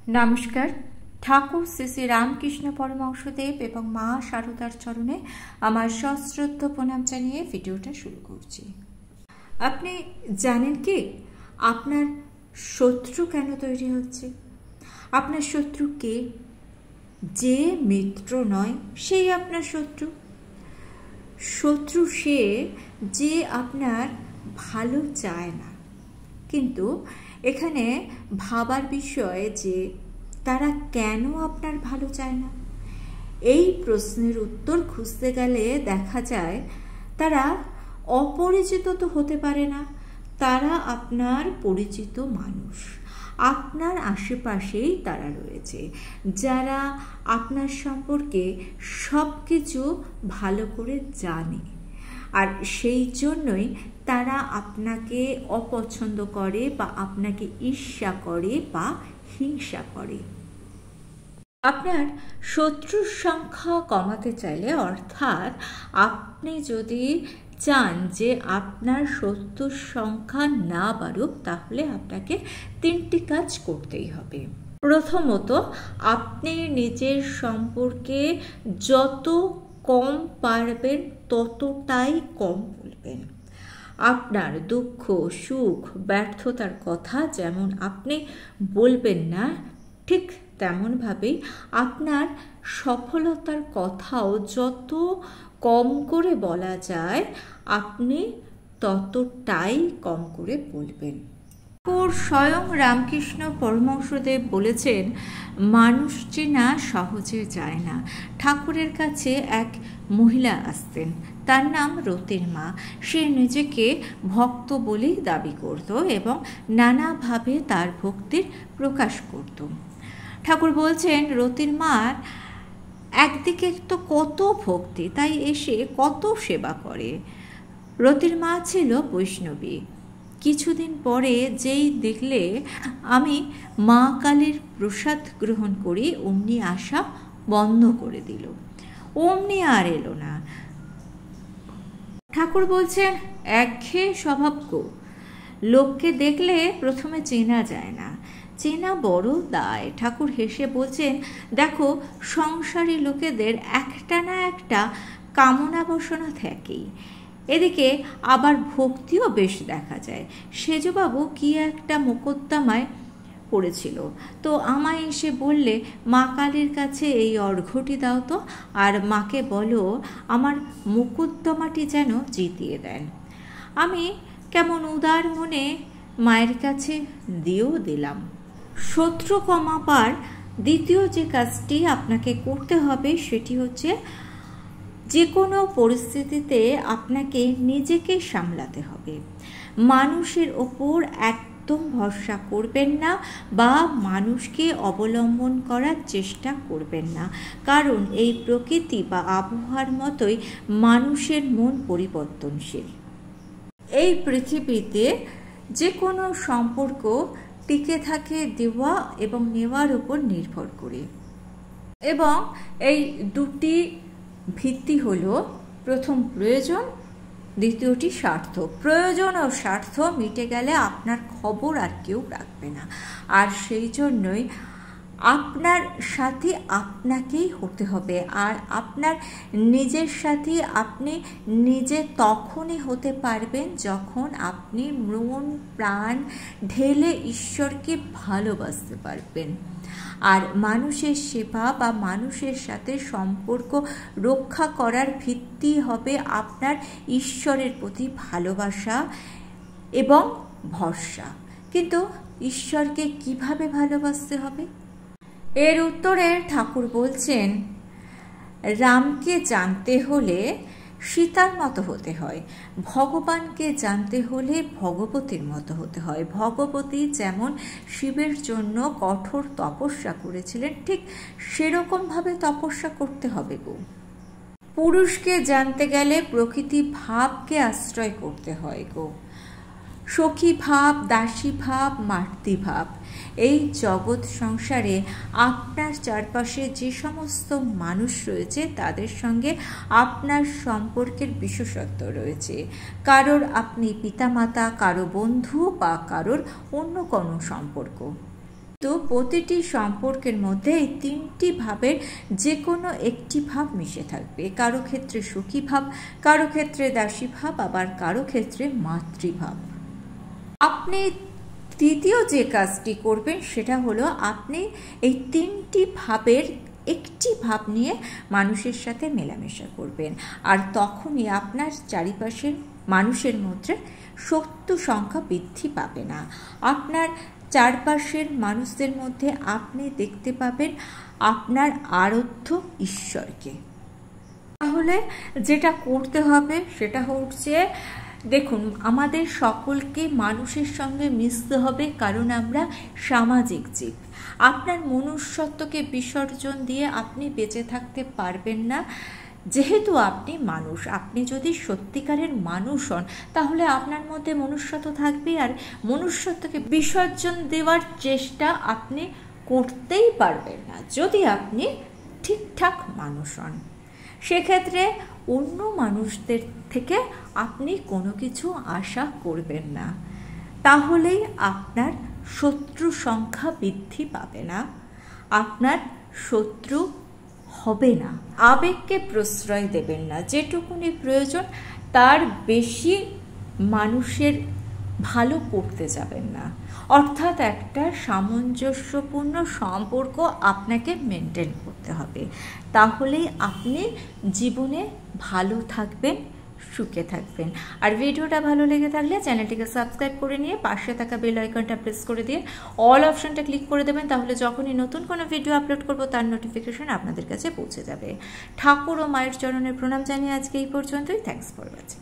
নমস্কার। ঠাকুর শ্রী শ্রী রামকৃষ্ণ পরমহংসদেব এবং মা শারদার চরণে আমার সশ্রদ্ধ প্রণাম জানিয়ে ভিডিওটা শুরু করছি। আপনি জানেন কি আপনার শত্রু কেন তৈরি হচ্ছে? আপনার শত্রু কে? যে মিত্র নয় সেই আপনার শত্রু। শত্রু সে যে আপনার ভালো চায় না। কিন্তু এখানে ভাবার বিষয় যে তারা কেন আপনার ভালো চায় না। এই প্রশ্নের উত্তর খুঁজতে গেলে দেখা যায় তারা অপরিচিত তো হতে পারে না, তারা আপনার পরিচিত মানুষ। আপনার আশেপাশেই তারা রয়েছে, যারা আপনার সম্পর্কে সব কিছু ভালো করে জানে, আর সেই জন্যই তারা আপনাকে অপছন্দ করে বা আপনাকে ঈর্ষা করে বা হিংসা করে। আপনার শত্রুর সংখ্যা কমাতে চাইলে, অর্থাৎ আপনি যদি চান যে আপনার শত্রুর সংখ্যা না বাড়ুক, তাহলে আপনাকে 3টি কাজ করতেই হবে। প্রথমত, আপনি নিজের সম্পর্কে যত কম পারবেন ততটাই কম বলবেন। আপনার দুঃখ, সুখ, ব্যর্থতার কথা যেমন আপনি বলবেন না, ঠিক তেমনভাবেই আপনার সফলতার কথাও যত কম করে বলা যায় আপনি ততটাই কম করে বলবেন। স্বয়ং রামকৃষ্ণ পরমহংসদেব বলেছেন, মানুষ চেনা সহজে যায় না। ঠাকুরের কাছে এক মহিলা আসতেন, তার নাম রতির মা। সে নিজেকে ভক্ত বলেই দাবি করত এবং নানাভাবে তার ভক্তির প্রকাশ করত। ঠাকুর বলছেন, রতির মার একদিকে তো কত ভক্তি, তাই এসে কত সেবা করে। রতির মা ছিল বৈষ্ণবী। কিছুদিন পরে যেই দেখলে আমি মা কালীর প্রসাদ গ্রহণ করি, অমনি আসা বন্ধ করে দিল, অমনি আর এলো না। ঠাকুর বলছেন, একঘেয়ে স্বভাব গো। লোককে দেখলে প্রথমে চেনা যায় না, চেনা বড় দায়। ঠাকুর হেসে বলছেন, দেখো, সংসারী লোকেদের একটা না একটা কামনা বাসনা থাকেই। এদিকে আবার ভক্তিও বেশ দেখা যায়। সেজবাবু কি একটা মোকদ্দমায় পড়েছিল, তো আমায় এসে বললে, মা কালীর কাছে এই অর্ঘ্যটি দাও তো, আর মাকে বলো আমার মোকদ্দমাটি যেন জিতিয়ে দেন। আমি কেমন উদার মনে মায়ের কাছে দিয়েও দিলাম। শত্রু কমাবার দ্বিতীয় যে কাজটি আপনাকে করতে হবে সেটি হচ্ছে, যে কোনো পরিস্থিতিতে আপনাকে নিজেকে সামলাতে হবে। মানুষের ওপর একদম ভরসা করবেন না বা মানুষকে অবলম্বন করার চেষ্টা করবেন না, কারণ এই প্রকৃতি বা আবহাওয়ার মতোই মানুষের মন পরিবর্তনশীল। এই পৃথিবীতে যে কোনো সম্পর্ক টিকে থাকে দেওয়া এবং নেওয়ার উপর নির্ভর করে, এবং এই দুটি ভিত্তি হলো, প্রথম প্রয়োজন, দ্বিতীয়টি স্বার্থ। প্রয়োজন ও স্বার্থ মিটে গেলে আপনার খবর আর কেউ রাখবে না, আর সেই জন্যই আপনার সাথে আপনাকেই হতে হবে। আর আপনার নিজের সাথে আপনি নিজে তখনই হতে পারবেন যখন আপনি মন প্রাণ ঢেলে ঈশ্বরকে ভালোবাসতে পারবেন। আর মানুষের সেবা বা মানুষের সাথে সম্পর্ক রক্ষা করার ভিত্তি হবে আপনার ঈশ্বরের প্রতি ভালোবাসা এবং ভরসা। কিন্তু ঈশ্বরকে কিভাবে ভালোবাসতে হবে? এর উত্তরে ঠাকুর বলছেন, রামকে জানতে হলে সীতার মতো হতে হয়, ভগবানকে জানতে হলে ভগবতীর মতো হতে হয়। ভগবতী যেমন শিবের জন্য কঠোর তপস্যা করেছিলেন, ঠিক সেরকমভাবে তপস্যা করতে হবে গো। পুরুষকে জানতে গেলে প্রকৃতি ভাবকে আশ্রয় করতে হয় গো। সখী ভাব, দাসী ভাব, মাতৃভাব। এই জগৎ সংসারে আপনার চারপাশে যে সমস্ত মানুষ রয়েছে তাদের সঙ্গে আপনার সম্পর্কের বিশেষত্ব রয়েছে। কারোর আপনি পিতামাতা, কারো বন্ধু বা কারোর অন্য কোনো সম্পর্ক। তো প্রতিটি সম্পর্কের মধ্যে এই তিনটি ভাবের যে কোনো একটি ভাব মিশে থাকবে। কারো ক্ষেত্রে সুখী ভাব, কারো ক্ষেত্রে দাসী ভাব, আবার কারো ক্ষেত্রে মাতৃভাব। আপনি তৃতীয় যে কাজটি করবেন সেটা হলো আপনি এই তিনটি ভাবের একটি ভাব নিয়ে মানুষের সাথে মেলামেশা করবেন, আর তখনই আপনার চারিপাশের মানুষের মধ্যে শত্রু সংখ্যা বৃদ্ধি পাবে না। আপনার চারপাশের মানুষদের মধ্যে আপনি দেখতে পাবেন আপনার আরাধ্য ঈশ্বরকে। তাহলে যেটা করতে হবে সেটা হচ্ছে, দেখুন, আমাদের সকলকে মানুষের সঙ্গে মিশতে হবে, কারণ আমরা সামাজিক জীব। আপনার মনুষ্যত্বকে বিসর্জন দিয়ে আপনি বেঁচে থাকতে পারবেন না। যেহেতু আপনি মানুষ, আপনি যদি সত্যিকারের মানুষ হন তাহলে আপনার মধ্যে মনুষ্যত্ব থাকবে, আর মনুষ্যত্বকে বিসর্জন দেওয়ার চেষ্টা আপনি করতেই পারবেন না যদি আপনি ঠিকঠাক মানুষ হন। সেক্ষেত্রে অন্য মানুষদের থেকে আপনি কোনো কিছু আশা করবেন না, তাহলেই আপনার শত্রু সংখ্যা বৃদ্ধি পাবে না, আপনার শত্রু হবে না। আবেগকে প্রশ্রয় দেবেন না, যেটুকুনি প্রয়োজন তার বেশি মানুষের ভালো করতে যাবেন না। অর্থাৎ একটা সামঞ্জস্যপূর্ণ সম্পর্ক আপনাকে মেনটেন করতে হবে, তাহলেই আপনি জীবনে ভালো থাকবেন, সুখে থাকবেন। আর ভিডিওটা ভালো লেগে থাকলে চ্যানেলটিকে সাবস্ক্রাইব করে নিয়ে পাশে থাকা বেল আইকনটা প্রেস করে দিয়ে অল অপশনটা ক্লিক করে দেবেন, তাহলে যখনই নতুন কোনো ভিডিও আপলোড করব তার নোটিফিকেশন আপনাদের কাছে পৌঁছে যাবে। ঠাকুর ও মায়ের চরণে প্রণাম জানিয়ে আজকে এই পর্যন্তই। Thanks for watching.